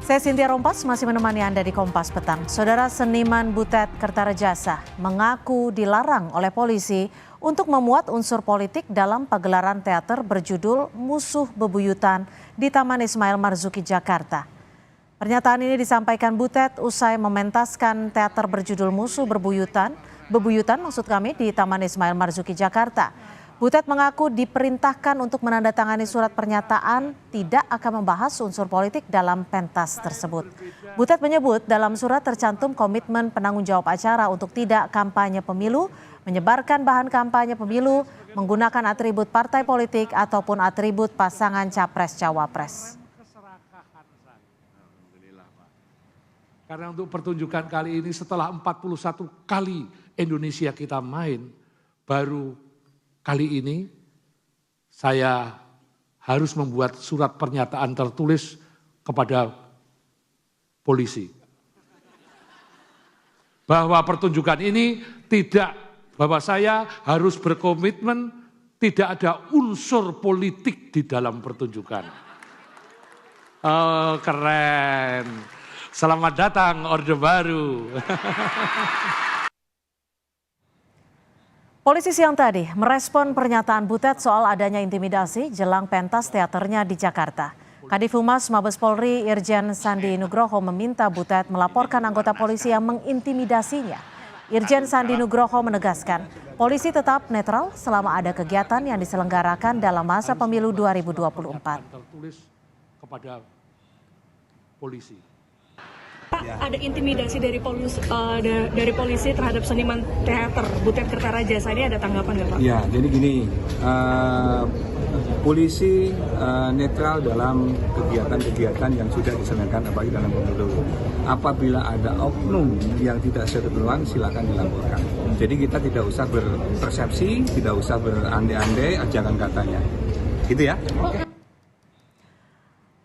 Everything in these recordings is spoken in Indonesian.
Saya Cynthia Rompas masih menemani Anda di Kompas Petang. Saudara seniman Butet Kertarejasa mengaku dilarang oleh polisi untuk memuat unsur politik dalam pagelaran teater berjudul Musuh Bebuyutan di Taman Ismail Marzuki, Jakarta. Pernyataan ini disampaikan Butet usai mementaskan teater berjudul Musuh Bebuyutan di Taman Ismail Marzuki, Jakarta. Butet mengaku diperintahkan untuk menandatangani surat pernyataan tidak akan membahas unsur politik dalam pentas tersebut. Butet menyebut dalam surat tercantum komitmen penanggung jawab acara untuk tidak kampanye pemilu, menyebarkan bahan kampanye pemilu, menggunakan atribut partai politik ataupun atribut pasangan capres-cawapres. Karena untuk pertunjukan kali ini setelah 41 kali Indonesia kita main, baru kali ini saya harus membuat surat pernyataan tertulis kepada polisi. Bahwa pertunjukan ini bahwa saya harus berkomitmen tidak ada unsur politik di dalam pertunjukan. Oh, keren. Selamat datang Orde Baru. Polisi siang tadi merespon pernyataan Butet soal adanya intimidasi jelang pentas teaternya di Jakarta. Kadif Humas Mabes Polri Irjen Sandi Nugroho meminta Butet melaporkan anggota polisi yang mengintimidasinya. Irjen Sandi Nugroho menegaskan, polisi tetap netral selama ada kegiatan yang diselenggarakan dalam masa pemilu 2024. Tertulis kepada polisi. Pak, ada intimidasi dari polisi terhadap seniman teater Butet Kertarejasa, ini ada tanggapan nggak Pak? Ya, jadi gini, polisi netral dalam kegiatan-kegiatan yang sudah diselenggarakan apalagi dalam pemilu. Apabila ada oknum yang tidak sesuai ketentuan, silakan dilaporkan. Jadi kita tidak usah berpersepsi, tidak usah berandai-andai ajakan katanya. Gitu ya.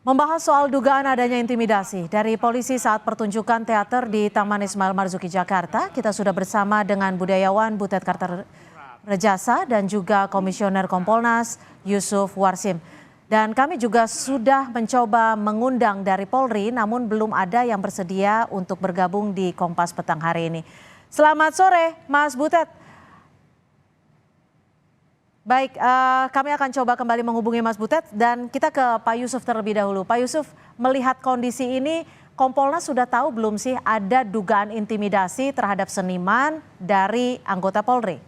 Membahas soal dugaan adanya intimidasi dari polisi saat pertunjukan teater di Taman Ismail Marzuki, Jakarta, kita sudah bersama dengan budayawan Butet Kertarejasa dan juga Komisioner Kompolnas Yusuf Warsim. Dan kami juga sudah mencoba mengundang dari Polri, namun belum ada yang bersedia untuk bergabung di Kompas Petang hari ini. Selamat sore, Mas Butet. Baik, kami akan coba kembali menghubungi Mas Butet dan kita ke Pak Yusuf terlebih dahulu. Pak Yusuf, melihat kondisi ini, Kompolnas sudah tahu belum sih ada dugaan intimidasi terhadap seniman dari anggota Polri?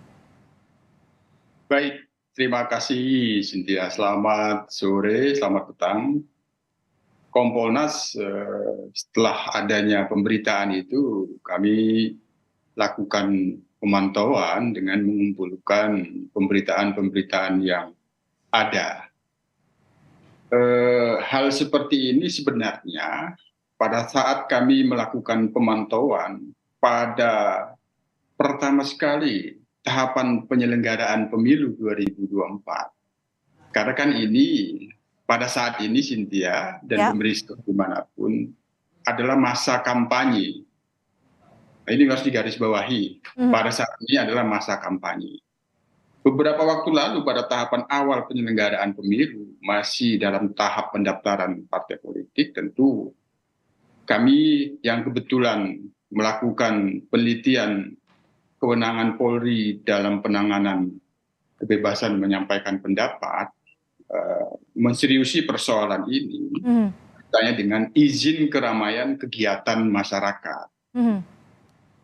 Baik, terima kasih Cynthia. Selamat sore, selamat petang. Kompolnas setelah adanya pemberitaan itu kami lakukan pemantauan dengan mengumpulkan pemberitaan-pemberitaan yang ada. Hal seperti ini sebenarnya pada saat kami melakukan pemantauan pada pertama sekali tahapan penyelenggaraan pemilu 2024. Karena kan ini pada saat ini Cynthia dan pemerintah dimanapun adalah masa kampanye. Ini harus digarisbawahi, pada saat ini adalah masa kampanye. Beberapa waktu lalu pada tahapan awal penyelenggaraan pemilu, masih dalam tahap pendaftaran partai politik, tentu kami yang kebetulan melakukan penelitian kewenangan Polri dalam penanganan kebebasan menyampaikan pendapat, menseriusi persoalan ini, misalnya dengan izin keramaian kegiatan masyarakat.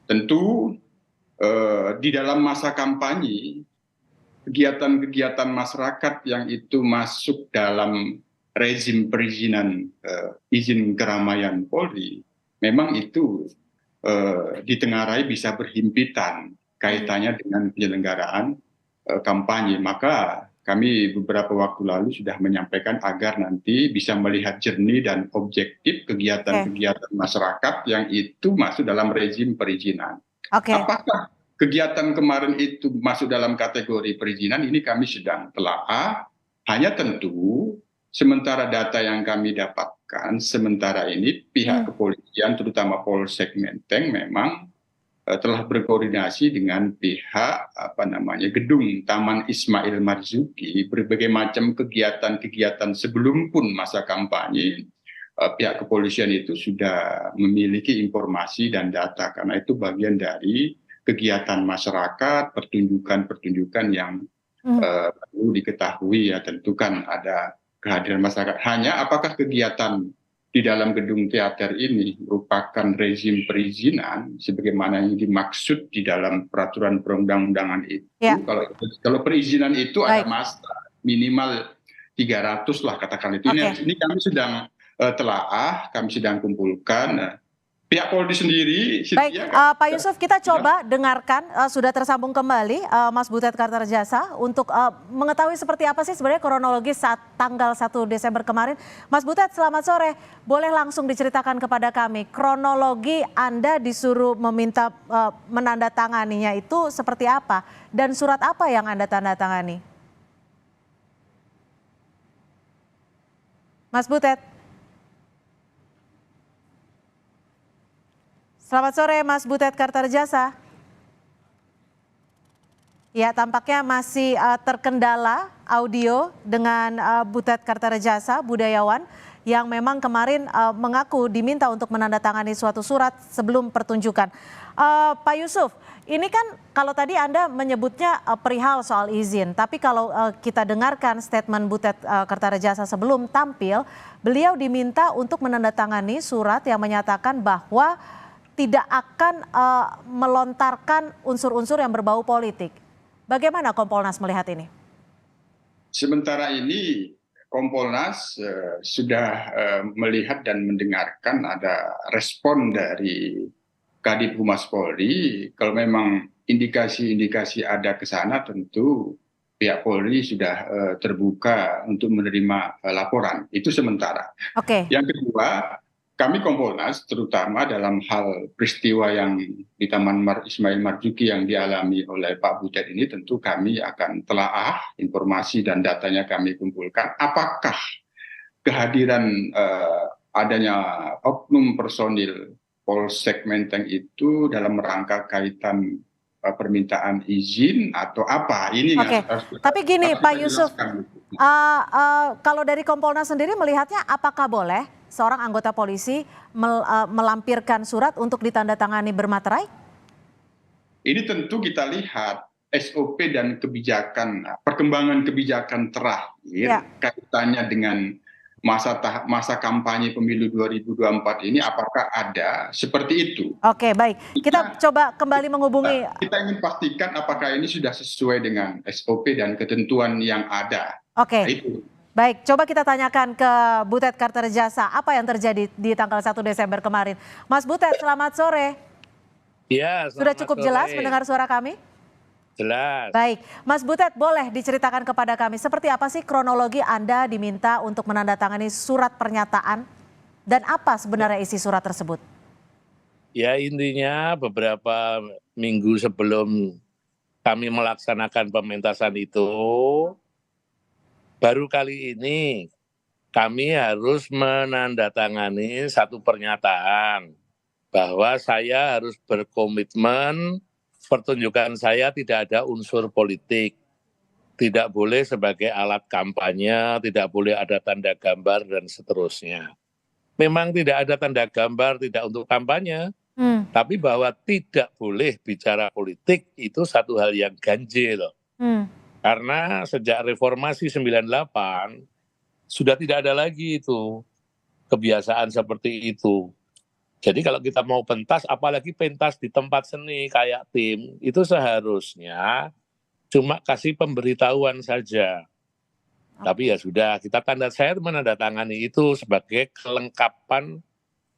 Tentu di dalam masa kampanye, kegiatan-kegiatan masyarakat yang itu masuk dalam rezim perizinan izin keramaian Polri, memang itu ditengarai bisa berhimpitan kaitannya dengan penyelenggaraan kampanye. Maka kami beberapa waktu lalu sudah menyampaikan agar nanti bisa melihat jernih dan objektif kegiatan-kegiatan masyarakat yang itu masuk dalam rezim perizinan. Apakah kegiatan kemarin itu masuk dalam kategori perizinan, ini kami sedang telaah. Hanya tentu sementara data yang kami dapatkan, sementara ini pihak kepolisian terutama Polsek Menteng memang telah berkoordinasi dengan pihak gedung Taman Ismail Marzuki, berbagai macam kegiatan-kegiatan sebelum pun masa kampanye pihak kepolisian itu sudah memiliki informasi dan data, karena itu bagian dari kegiatan masyarakat, pertunjukan-pertunjukan yang perlu diketahui ya, tentu kan ada kehadiran masyarakat. Hanya apakah kegiatan di dalam gedung teater ini merupakan rezim perizinan sebagaimana yang dimaksud di dalam peraturan perundang-undangan itu. Ya. Kalau perizinan itu Baik. ada masa minimal 300 lah katakan itu. Oke. Ini kami sedang telaah, kami sedang kumpulkan. Pihak Polri sendiri Baik, sedia Pak Yusuf, kita coba dengarkan, sudah tersambung kembali Mas Butet Kartarejasa untuk mengetahui seperti apa sih sebenarnya kronologis saat tanggal 1 Desember kemarin. Mas Butet, selamat sore. Boleh langsung diceritakan kepada kami kronologi Anda disuruh meminta menandatanganinya itu seperti apa dan surat apa yang Anda tandatangani? Mas Butet. Selamat sore Mas Butet Kartarejasa. Ya, tampaknya masih terkendala audio dengan Butet Kartarejasa, budayawan yang memang kemarin mengaku diminta untuk menandatangani suatu surat sebelum pertunjukan. Pak Yusuf, ini kan kalau tadi Anda menyebutnya perihal soal izin, tapi kalau kita dengarkan statement Butet Kartarejasa sebelum tampil, beliau diminta untuk menandatangani surat yang menyatakan bahwa tidak akan melontarkan unsur-unsur yang berbau politik. Bagaimana Kompolnas melihat ini? Sementara ini Kompolnas sudah melihat dan mendengarkan ada respon dari Kadif Humas Polri. Kalau memang indikasi-indikasi ada ke sana, tentu pihak Polri sudah terbuka untuk menerima laporan. Itu sementara. Oke. Yang kedua, kami Kompolnas terutama dalam hal peristiwa yang di Taman Ismail Marzuki yang dialami oleh Pak Butet ini, tentu kami akan telaah informasi dan datanya kami kumpulkan. Apakah kehadiran adanya oknum personil Polsek Menteng itu dalam rangka kaitan permintaan izin atau apa? Ini Oke. Tapi gini Pak Yusuf, kalau dari Kompolnas sendiri melihatnya apakah boleh seorang anggota polisi melampirkan surat untuk ditandatangani bermaterai? Ini tentu kita lihat SOP dan kebijakan, perkembangan kebijakan terakhir kaitannya dengan masa kampanye pemilu 2024 ini, apakah ada seperti itu? Oke, baik. Kita coba kembali menghubungi. Kita ingin pastikan apakah ini sudah sesuai dengan SOP dan ketentuan yang ada. Oke. Nah, itu. Baik, coba kita tanyakan ke Butet Kartarejasa apa yang terjadi di tanggal 1 Desember kemarin. Mas Butet, selamat sore. Ya, sudah cukup jelas mendengar suara kami? Jelas. Baik, Mas Butet boleh diceritakan kepada kami seperti apa sih kronologi Anda diminta untuk menandatangani surat pernyataan dan apa sebenarnya isi surat tersebut? Ya, intinya beberapa minggu sebelum kami melaksanakan pementasan itu, baru kali ini kami harus menandatangani satu pernyataan bahwa saya harus berkomitmen pertunjukan saya tidak ada unsur politik, tidak boleh sebagai alat kampanye, tidak boleh ada tanda gambar dan seterusnya. Memang tidak ada tanda gambar, tidak untuk kampanye, tapi bahwa tidak boleh bicara politik itu satu hal yang ganjil. Karena sejak reformasi 98 sudah tidak ada lagi itu kebiasaan seperti itu. Jadi kalau kita mau pentas, apalagi pentas di tempat seni kayak tim, itu seharusnya cuma kasih pemberitahuan saja. Tapi ya sudah, saya menandatangani itu sebagai kelengkapan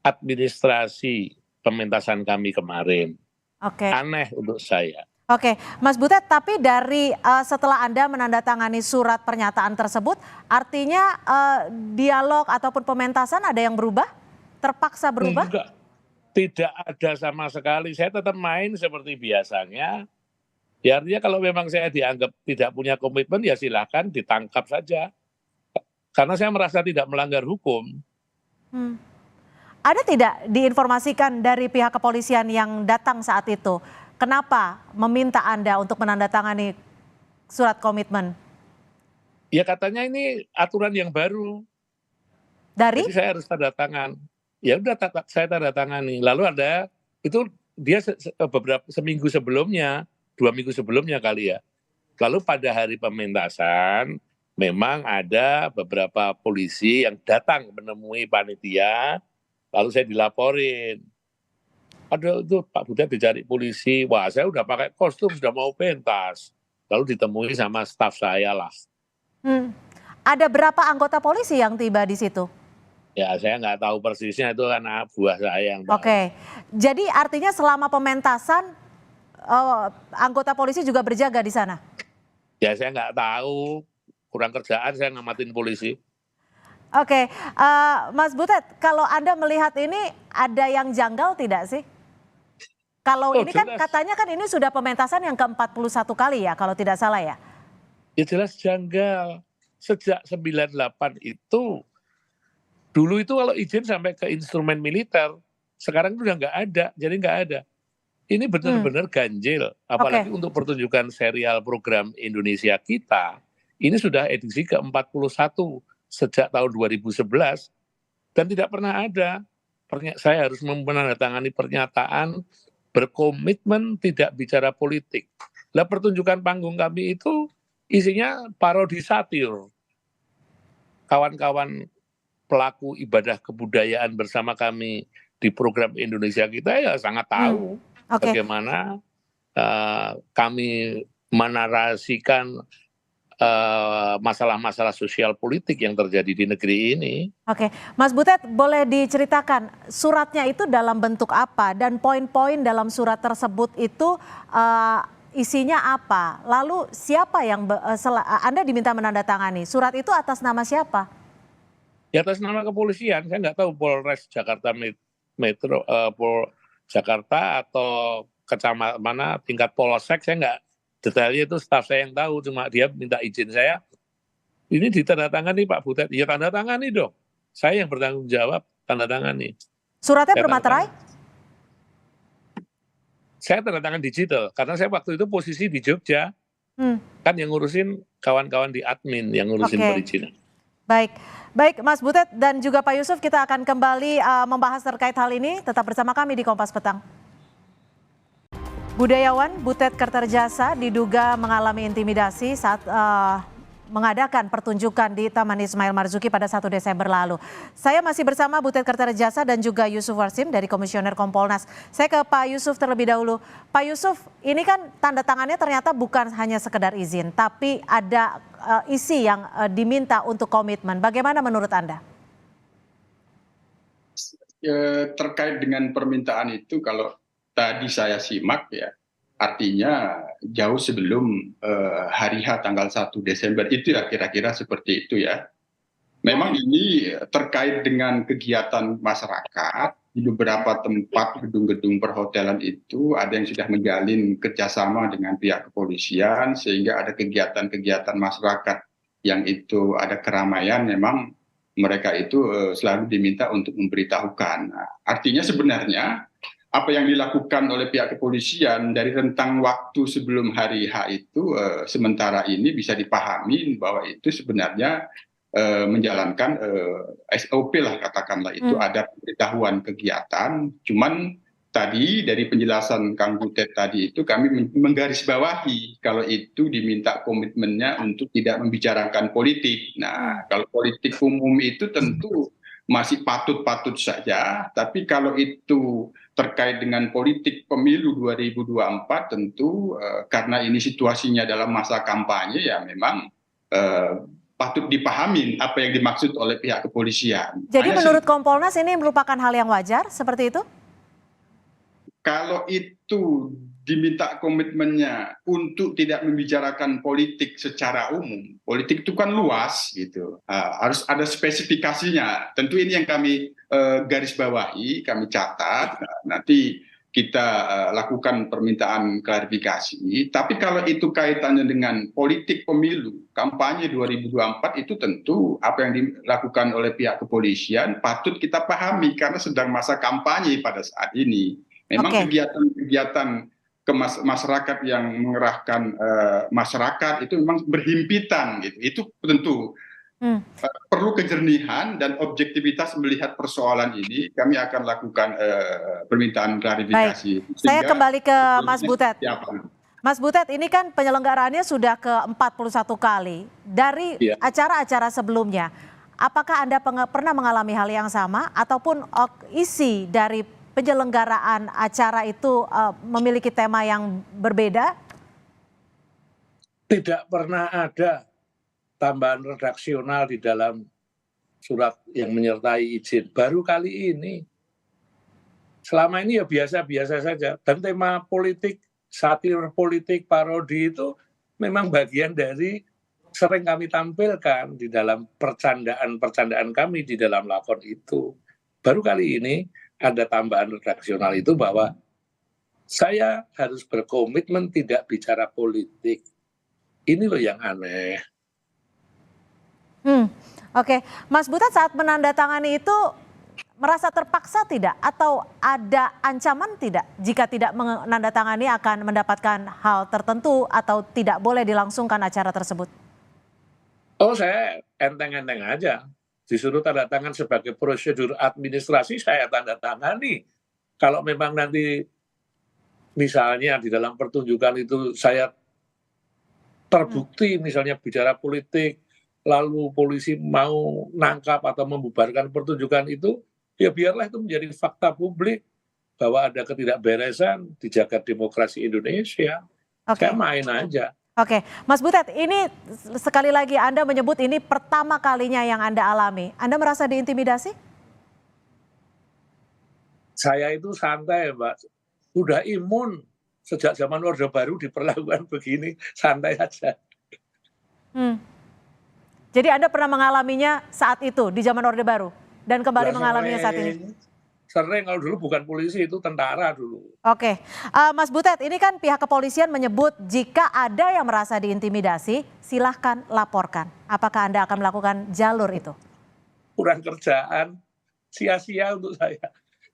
administrasi pementasan kami kemarin. Aneh untuk saya. Oke, Mas Butet, tapi dari setelah Anda menandatangani surat pernyataan tersebut, artinya dialog ataupun pementasan ada yang berubah? Terpaksa berubah? Enggak, tidak ada sama sekali. Saya tetap main seperti biasanya. Ya artinya kalau memang saya dianggap tidak punya komitmen, ya silahkan ditangkap saja. Karena saya merasa tidak melanggar hukum. Ada tidak diinformasikan dari pihak kepolisian yang datang saat itu? Kenapa meminta Anda untuk menandatangani surat komitmen? Ya katanya ini aturan yang baru. Dari? Jadi saya harus tanda tangan. Ya udah saya tanda tangani. Lalu ada itu dia beberapa seminggu sebelumnya, 2 minggu sebelumnya kali ya. Lalu pada hari pementasan memang ada beberapa polisi yang datang menemui panitia, lalu saya dilaporin. Ada itu Pak Butet dicari polisi, wah saya udah pakai kostum, sudah mau pentas. Lalu ditemui sama staf saya lah. Ada berapa anggota polisi yang tiba di situ? Ya saya nggak tahu persisnya, itu kan buah saya yang tahu. Oke, jadi artinya selama pementasan anggota polisi juga berjaga di sana? Ya saya nggak tahu, kurang kerjaan saya ngamatin polisi. Oke, Mas Butet, kalau Anda melihat ini ada yang janggal tidak sih? Kalau ini kan jelas. katanya kan ini sudah pementasan yang ke-41 kali ya, kalau tidak salah ya? Ya jelas janggal. Sejak 98 itu, dulu itu kalau izin sampai ke instrumen militer, sekarang itu udah nggak ada, jadi nggak ada. Ini benar-benar ganjil, apalagi untuk pertunjukan serial program Indonesia Kita, ini sudah edisi ke-41 sejak tahun 2011, dan tidak pernah ada. Saya harus menandatangani pernyataan berkomitmen tidak bicara politik. Lah pertunjukan panggung kami itu isinya parodi satir. Kawan-kawan pelaku ibadah kebudayaan bersama kami di program Indonesia Kita ya sangat tahu bagaimana kami menarasikan masalah-masalah sosial politik yang terjadi di negeri ini. Oke, Mas Butet, boleh diceritakan suratnya itu dalam bentuk apa dan poin-poin dalam surat tersebut itu isinya apa? Lalu siapa yang Anda diminta menandatangani? Surat itu atas nama siapa? Di atas nama kepolisian, saya nggak tahu Polres Jakarta Metro, Pol Jakarta atau kecamatan mana, tingkat Polsek, saya nggak detailnya, itu staf saya yang tahu, cuma dia minta izin saya, ini ditandatangani Pak Butet, ya tanda tangani dong, saya yang bertanggung jawab, tanda tangani. Suratnya bermaterai? Saya tanda tangan digital, karena saya waktu itu posisi di Jogja, kan yang ngurusin kawan-kawan di admin, yang ngurusin perizinan. Baik Mas Butet dan juga Pak Yusuf, kita akan kembali membahas terkait hal ini, tetap bersama kami di Kompas Petang. Budayawan Butet Kertarejasa diduga mengalami intimidasi saat mengadakan pertunjukan di Taman Ismail Marzuki pada 1 Desember lalu. Saya masih bersama Butet Kertarejasa dan juga Yusuf Warsim dari Komisioner Kompolnas. Saya ke Pak Yusuf terlebih dahulu. Pak Yusuf, ini kan tanda tangannya ternyata bukan hanya sekedar izin, tapi ada isi yang diminta untuk komitmen. Bagaimana menurut Anda? Terkait dengan permintaan itu, kalau tadi saya simak ya, artinya jauh sebelum hari H tanggal 1 Desember itu ya, kira-kira seperti itu ya. Memang ini terkait dengan kegiatan masyarakat di beberapa tempat gedung-gedung perhotelan itu ada yang sudah menjalin kerjasama dengan pihak kepolisian, sehingga ada kegiatan-kegiatan masyarakat yang itu ada keramaian, memang mereka itu selalu diminta untuk memberitahukan. Nah, artinya sebenarnya apa yang dilakukan oleh pihak kepolisian dari rentang waktu sebelum hari H itu sementara ini bisa dipahami bahwa itu sebenarnya menjalankan SOP lah, katakanlah itu ada pemberitahuan kegiatan. Cuman tadi dari penjelasan Kang Butet tadi itu kami menggarisbawahi kalau itu diminta komitmennya untuk tidak membicarakan politik. Nah, kalau politik umum itu tentu masih patut-patut saja, tapi kalau itu terkait dengan politik pemilu 2024 tentu karena ini situasinya dalam masa kampanye ya memang patut dipahami apa yang dimaksud oleh pihak kepolisian. Jadi menurut Kompolnas ini merupakan hal yang wajar seperti itu? Kalau itu diminta komitmennya untuk tidak membicarakan politik secara umum, politik itu kan luas gitu, harus ada spesifikasinya. Tentu ini yang kami garis bawahi, kami catat, nanti kita lakukan permintaan klarifikasi. Tapi kalau itu kaitannya dengan politik pemilu, kampanye 2024 itu tentu apa yang dilakukan oleh pihak kepolisian patut kita pahami karena sedang masa kampanye pada saat ini. Memang kegiatan-kegiatan ke masyarakat yang mengerahkan masyarakat itu memang berhimpitan gitu. Itu tentu Hmm. Perlu kejernihan dan objektivitas melihat persoalan ini. Kami akan lakukan permintaan klarifikasi. Baik, saya kembali ke Mas Butet. Siapa? Mas Butet, ini kan penyelenggaraannya sudah ke-41 kali. Dari Ya. acara-acara sebelumnya, apakah Anda pernah mengalami hal yang sama ataupun isi dari penyelenggaraan acara itu memiliki tema yang berbeda? Tidak pernah ada tambahan redaksional di dalam surat yang menyertai izin. Baru kali ini. Selama ini ya biasa-biasa saja. Dan tema politik, satir politik, parodi itu memang bagian dari sering kami tampilkan di dalam percandaan-percandaan kami di dalam lakon itu. Baru kali ini ada tambahan redaksional itu bahwa saya harus berkomitmen tidak bicara politik. Ini loh yang aneh. Oke, Mas Butet saat menandatangani itu merasa terpaksa tidak atau ada ancaman tidak jika tidak menandatangani akan mendapatkan hal tertentu atau tidak boleh dilangsungkan acara tersebut? Oh, saya enteng-enteng aja. Disuruh tanda tangan sebagai prosedur administrasi, saya tanda tangani. Kalau memang nanti misalnya di dalam pertunjukan itu saya terbukti misalnya bicara politik, lalu polisi mau nangkap atau membubarkan pertunjukan itu, ya biarlah itu menjadi fakta publik bahwa ada ketidakberesan di jagat demokrasi Indonesia. Oke. Saya main aja. Oke, Mas Butet, ini sekali lagi Anda menyebut ini pertama kalinya yang Anda alami. Anda merasa diintimidasi? Saya itu santai, Mbak. Udah imun sejak zaman Orde Baru diperlakukan begini, santai aja. Jadi Anda pernah mengalaminya saat itu di zaman Orde Baru dan kembali mengalaminya saat ini? Sering, kalau dulu bukan polisi, itu tentara dulu. Oke, Mas Butet, ini kan pihak kepolisian menyebut jika ada yang merasa diintimidasi, silahkan laporkan. Apakah Anda akan melakukan jalur itu? Kurang kerjaan, sia-sia untuk saya.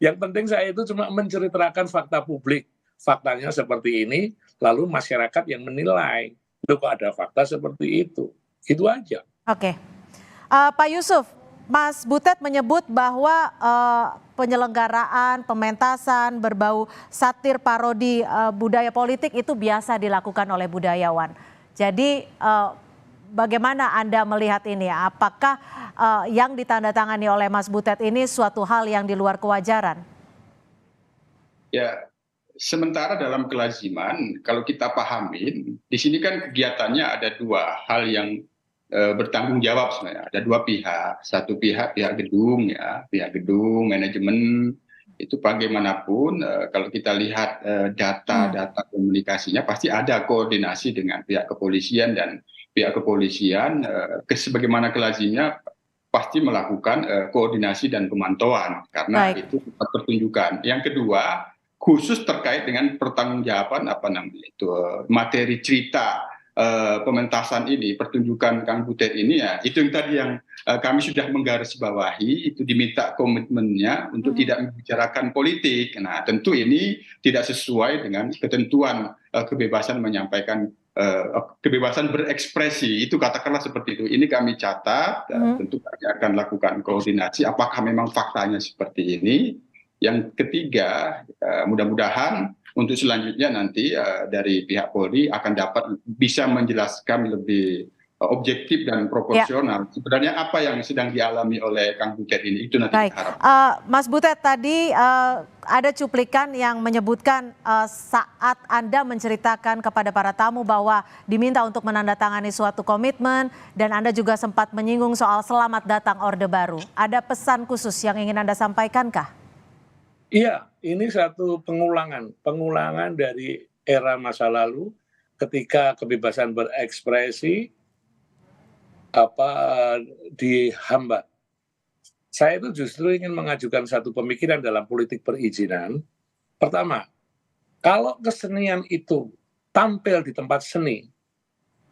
Yang penting saya itu cuma menceritakan fakta publik. Faktanya seperti ini, lalu masyarakat yang menilai. Loh, kok ada fakta seperti itu? Itu aja. Oke, Pak Yusuf, Mas Butet menyebut bahwa penyelenggaraan, pementasan berbau satir parodi budaya politik itu biasa dilakukan oleh budayawan. Jadi bagaimana Anda melihat ini? Apakah yang ditandatangani oleh Mas Butet ini suatu hal yang di luar kewajaran? Ya, sementara dalam kelaziman, kalau kita pahamin, di sini kan kegiatannya ada dua hal yang bertanggung jawab sebenarnya. Ada dua pihak, satu pihak gedung ya, pihak gedung, manajemen itu bagaimanapun kalau kita lihat data komunikasinya pasti ada koordinasi dengan pihak kepolisian dan pihak kepolisian sebagaimana kelazimnya pasti melakukan koordinasi dan pemantauan karena itu pertunjukan. Yang kedua khusus terkait dengan pertanggungjawaban materi cerita pementasan ini, pertunjukan Kang Butet ini ya, itu yang tadi yang kami sudah menggarisbawahi, itu diminta komitmennya untuk tidak membicarakan politik. Nah, tentu ini tidak sesuai dengan ketentuan kebebasan menyampaikan, kebebasan berekspresi, itu katakanlah seperti itu. Ini kami catat, tentu kami akan lakukan koordinasi, apakah memang faktanya seperti ini. Yang ketiga, mudah-mudahan untuk selanjutnya nanti dari pihak Polri akan dapat bisa menjelaskan lebih objektif dan proporsional. Sebenarnya apa yang sedang dialami oleh Kang Butet ini, itu nanti kita harapkan. Mas Butet, tadi ada cuplikan yang menyebutkan saat Anda menceritakan kepada para tamu bahwa diminta untuk menandatangani suatu komitmen dan Anda juga sempat menyinggung soal selamat datang Orde Baru. Ada pesan khusus yang ingin Anda sampaikan-kah? Iya, ini satu pengulangan dari era masa lalu ketika kebebasan berekspresi dihambat. Saya itu justru ingin mengajukan satu pemikiran dalam politik perizinan. Pertama, kalau kesenian itu tampil di tempat seni,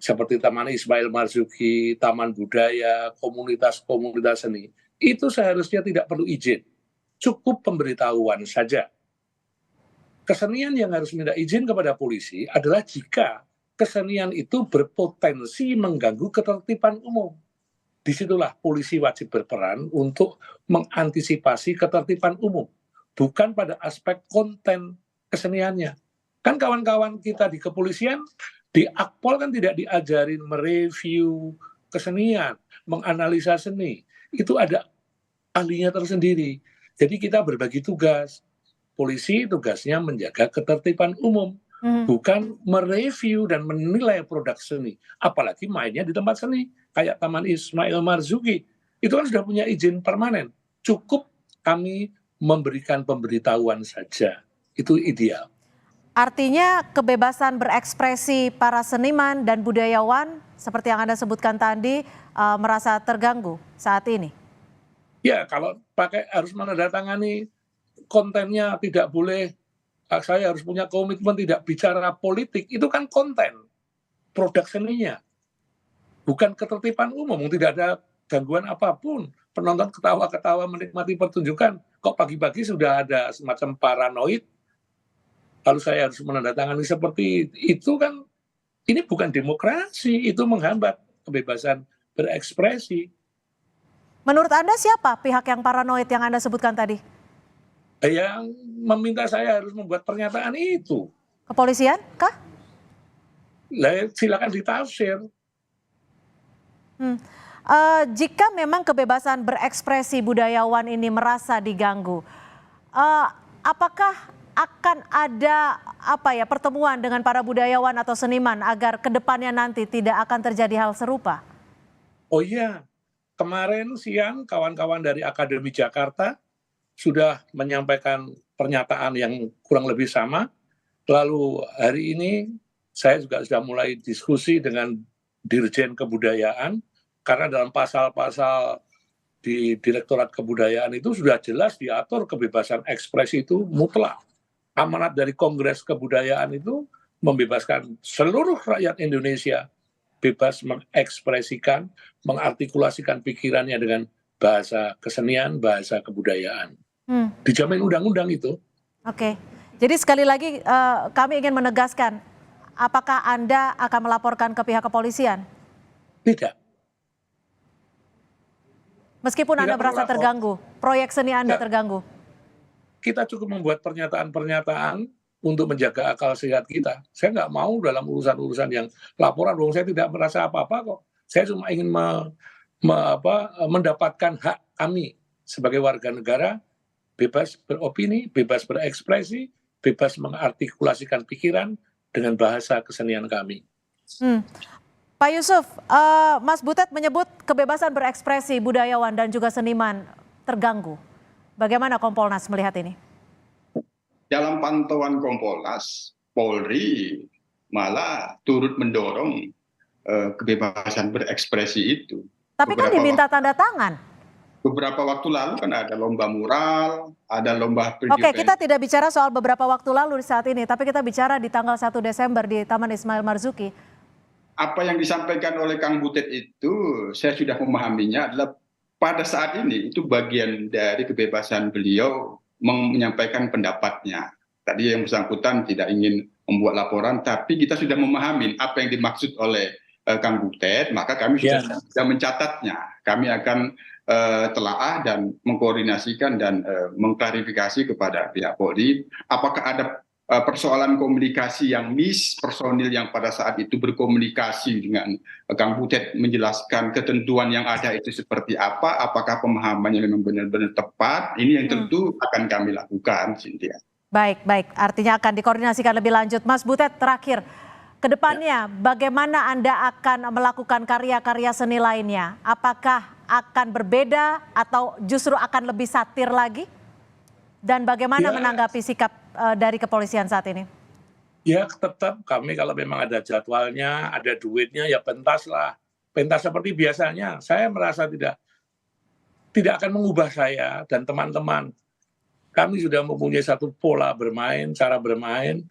seperti Taman Ismail Marzuki, Taman Budaya, komunitas-komunitas seni, itu seharusnya tidak perlu izin. Cukup pemberitahuan saja. Kesenian yang harus minta izin kepada polisi adalah jika kesenian itu berpotensi mengganggu ketertiban umum. disitulah polisi wajib berperan untuk mengantisipasi ketertiban umum, bukan pada aspek konten keseniannya. Kan kawan-kawan kita di kepolisian, di Akpol kan tidak diajarin mereview kesenian, menganalisa seni. Itu ada ahlinya tersendiri. Jadi kita berbagi tugas. Polisi tugasnya menjaga ketertiban umum, bukan mereview dan menilai produk seni. Apalagi mainnya di tempat seni, kayak Taman Ismail Marzuki. Itu kan sudah punya izin permanen. Cukup kami memberikan pemberitahuan saja. Itu ideal. Artinya kebebasan berekspresi para seniman dan budayawan seperti yang Anda sebutkan tadi merasa terganggu saat ini? Ya, kalau pakai harus menandatangani kontennya tidak boleh, saya harus punya komitmen tidak bicara politik, itu kan konten produk seninya, bukan ketertiban umum, tidak ada gangguan apapun. Penonton ketawa-ketawa menikmati pertunjukan, kok pagi-pagi sudah ada semacam paranoid, lalu saya harus menandatangani seperti itu kan, ini bukan demokrasi, itu menghambat kebebasan berekspresi. Menurut Anda siapa pihak yang paranoid yang Anda sebutkan tadi? Yang meminta saya harus membuat pernyataan itu. Kepolisian kah? Silakan ditafsir. Jika memang kebebasan berekspresi budayawan ini merasa diganggu, apakah akan ada pertemuan dengan para budayawan atau seniman agar kedepannya nanti tidak akan terjadi hal serupa? Oh iya, kemarin siang kawan-kawan dari Akademi Jakarta sudah menyampaikan pernyataan yang kurang lebih sama. Lalu hari ini saya juga sudah mulai diskusi dengan Dirjen Kebudayaan, karena dalam pasal-pasal di Direktorat Kebudayaan itu sudah jelas diatur kebebasan ekspresi itu mutlak. Amanat dari Kongres Kebudayaan itu membebaskan seluruh rakyat Indonesia bebas mengekspresikan, mengartikulasikan pikirannya dengan bahasa kesenian, bahasa kebudayaan. Dijamin undang-undang itu. Oke, jadi sekali lagi kami ingin menegaskan, apakah Anda akan melaporkan ke pihak kepolisian? Tidak. Meskipun Anda merasa terganggu, proyek seni Anda terganggu? Kita cukup membuat pernyataan-pernyataan untuk menjaga akal sehat kita. Saya nggak mau dalam urusan-urusan yang laporan, saya tidak merasa apa-apa kok. Saya cuma ingin mendapatkan hak kami sebagai warga negara, bebas beropini, bebas berekspresi, bebas mengartikulasikan pikiran dengan bahasa kesenian kami. Pak Yusuf, Mas Butet menyebut kebebasan berekspresi budayawan dan juga seniman terganggu. Bagaimana Kompolnas melihat ini? Dalam pantauan Kompolnas, Polri malah turut mendorong kebebasan berekspresi itu. Tapi kan diminta tanda tangan. Beberapa waktu lalu kan ada lomba mural, ada lomba Oke, kita tidak bicara soal beberapa waktu lalu saat ini, tapi kita bicara di tanggal 1 Desember di Taman Ismail Marzuki. Apa yang disampaikan oleh Kang Butet itu, saya sudah memahaminya adalah pada saat ini itu bagian dari kebebasan beliau menyampaikan pendapatnya. Tadi yang bersangkutan tidak ingin membuat laporan, tapi kita sudah memahami apa yang dimaksud oleh Kang Butet, maka kami sudah mencatatnya. Kami akan telaah dan mengkoordinasikan dan mengklarifikasi kepada pihak Polri apakah ada persoalan komunikasi yang personil yang pada saat itu berkomunikasi dengan Kang Butet menjelaskan ketentuan yang ada itu seperti apa, apakah pemahamannya memang benar-benar tepat, ini yang tentu akan kami lakukan, Cynthia. Baik, artinya akan dikoordinasikan lebih lanjut. Mas Butet, terakhir, kedepannya bagaimana Anda akan melakukan karya-karya seni lainnya? Apakah akan berbeda atau justru akan lebih satir lagi? Dan bagaimana menanggapi sikap dari kepolisian saat ini? Ya tetap kami kalau memang ada jadwalnya, ada duitnya ya pentas lah. Pentas seperti biasanya. Saya merasa tidak akan mengubah saya dan teman-teman. Kami sudah mempunyai satu pola bermain, cara bermain,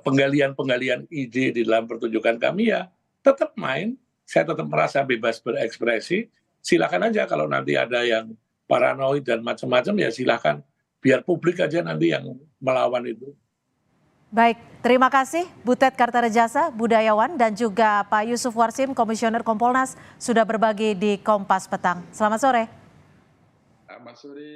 penggalian-penggalian ide di dalam pertunjukan kami ya tetap main. Saya tetap merasa bebas berekspresi. Silakan aja kalau nanti ada yang paranoid dan macam-macam ya silakan. Biar publik aja nanti yang melawan itu. Baik, terima kasih Butet Kartarejasa, budayawan, dan juga Pak Yusuf Warsim, Komisioner Kompolnas, sudah berbagi di Kompas Petang. Selamat sore. Selamat sore.